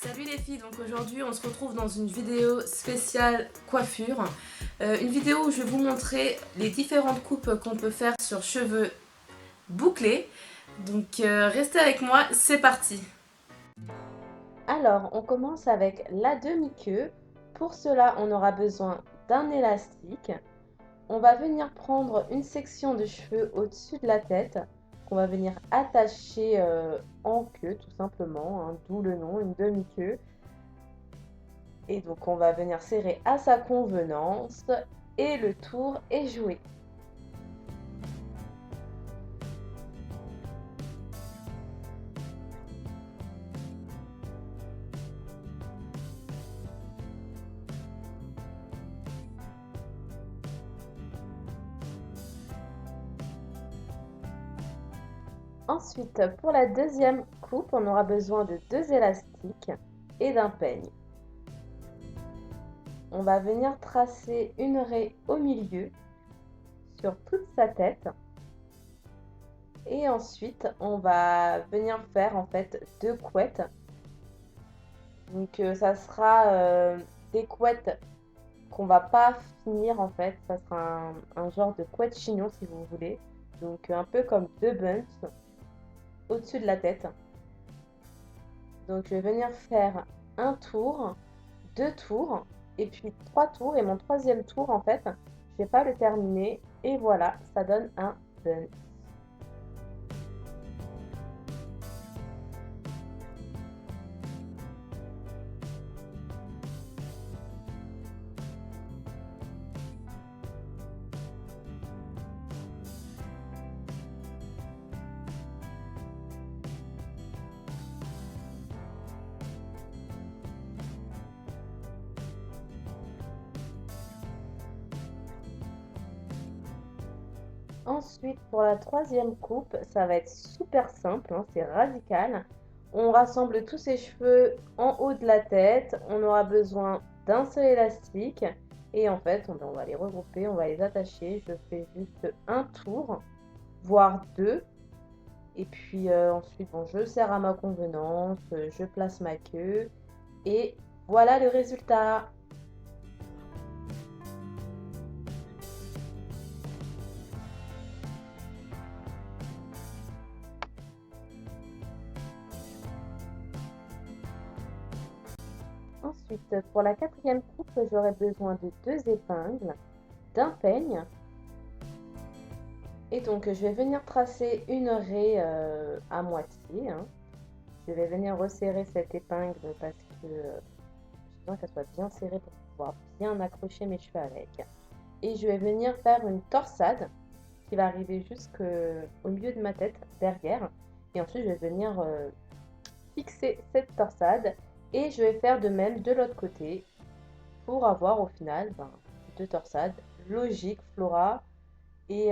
Salut les filles, donc aujourd'hui on se retrouve dans une vidéo spéciale coiffure. Une vidéo où je vais vous montrer les différentes coupes qu'on peut faire sur cheveux bouclés. Donc restez avec moi, c'est parti. Alors on commence avec la demi-queue. Pour cela on aura besoin d'un élastique. On va venir prendre une section de cheveux au-dessus de la tête qu'on va venir attacher en queue tout simplement, hein, d'où le nom, une demi-queue. Et donc on va venir serrer à sa convenance et le tour est joué. Ensuite, pour la deuxième coupe, on aura besoin de deux élastiques et d'un peigne. On va venir tracer une raie au milieu sur toute sa tête. Et ensuite, on va venir faire en fait deux couettes. Donc ça sera des couettes qu'on va pas finir en fait. Ça sera un genre de couette chignon si vous voulez. Donc un peu comme deux buns au-dessus de la tête. Donc je vais venir faire un tour, deux tours et puis trois tours. Et mon troisième tour en fait, je vais pas le terminer. Et voilà, ça donne un bun. Ensuite, pour la troisième coupe, ça va être super simple, hein, c'est radical. On rassemble tous ses cheveux en haut de la tête. On aura besoin d'un seul élastique. Et en fait, on va les regrouper, on va les attacher. Je fais juste un tour, voire deux. Et puis ensuite, bon, je serre à ma convenance, je place ma queue. Et voilà le résultat. Ensuite, pour la quatrième coupe, j'aurai besoin de deux épingles, d'un peigne. Et donc, je vais venir tracer une raie à moitié, hein. Je vais venir resserrer cette épingle parce que j'ai besoin qu'elle soit bien serrée pour pouvoir bien accrocher mes cheveux avec. Et je vais venir faire une torsade qui va arriver jusqu'au milieu de ma tête, derrière. Et ensuite, je vais venir fixer cette torsade. Et je vais faire de même de l'autre côté pour avoir au final deux torsades logiques, Flora. Et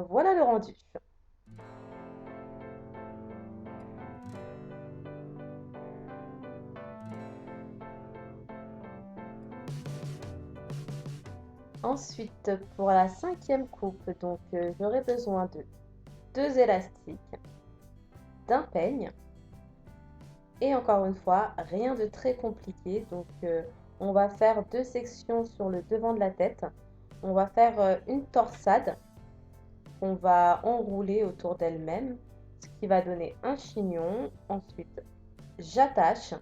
voilà le rendu. Ensuite, pour la cinquième coupe, donc j'aurai besoin de deux élastiques, d'un peigne. Et encore une fois, rien de très compliqué. Donc on va faire deux sections sur le devant de la tête. On va faire une torsade qu'on va enrouler autour d'elle-même, ce qui va donner un chignon. Ensuite, j'attache.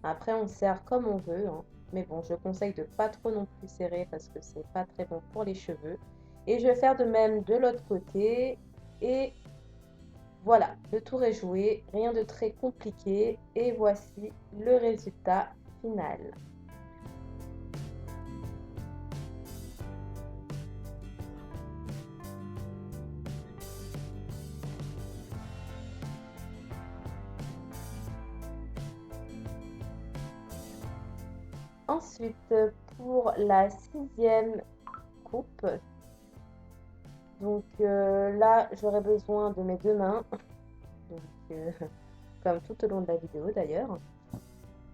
Après, on serre comme on veut, hein. Mais bon, je conseille de pas trop non plus serrer parce que c'est pas très bon pour les cheveux. Et je vais faire de même de l'autre côté. Et voilà, le tour est joué, rien de très compliqué. Et voici le résultat final. Ensuite, pour la sixième coupe, donc là, j'aurai besoin de mes deux mains, donc, comme tout au long de la vidéo d'ailleurs,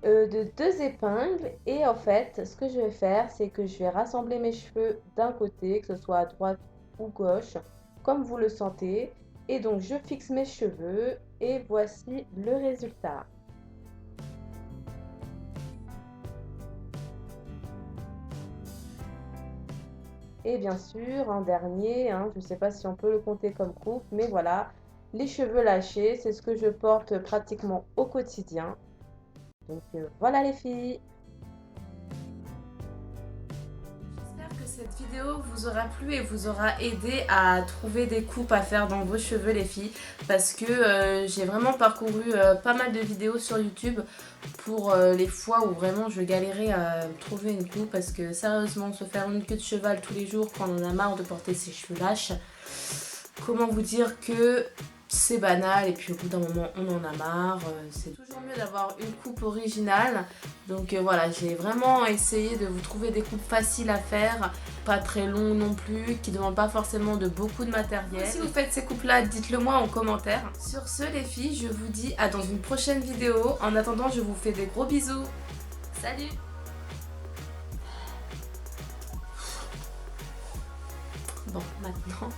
de deux épingles. Et en fait, ce que je vais faire, c'est que je vais rassembler mes cheveux d'un côté, que ce soit à droite ou gauche, comme vous le sentez. Et donc, je fixe mes cheveux et voici le résultat. Et bien sûr, un dernier, hein, je ne sais pas si on peut le compter comme coupe, mais voilà, les cheveux lâchés, c'est ce que je porte pratiquement au quotidien. Donc voilà les filles. J'espère que cette vidéo vous aura plu et vous aura aidé à trouver des coupes à faire dans vos cheveux les filles, parce que j'ai vraiment parcouru pas mal de vidéos sur YouTube pour les fois où vraiment je galérais à trouver une coupe, parce que sérieusement se faire une queue de cheval tous les jours quand on en a marre de porter ses cheveux lâches, comment vous dire que c'est banal et puis au bout d'un moment on en a marre. C'est toujours mieux d'avoir une coupe originale. Donc voilà, j'ai vraiment essayé de vous trouver des coupes faciles à faire, pas très longues non plus, qui ne demandent pas forcément de beaucoup de matériel. Si vous faites ces coupes là, dites-le moi en commentaire. Sur ce les filles, je vous dis à dans une prochaine vidéo. En attendant, je vous fais des gros bisous. Salut! Bon, maintenant...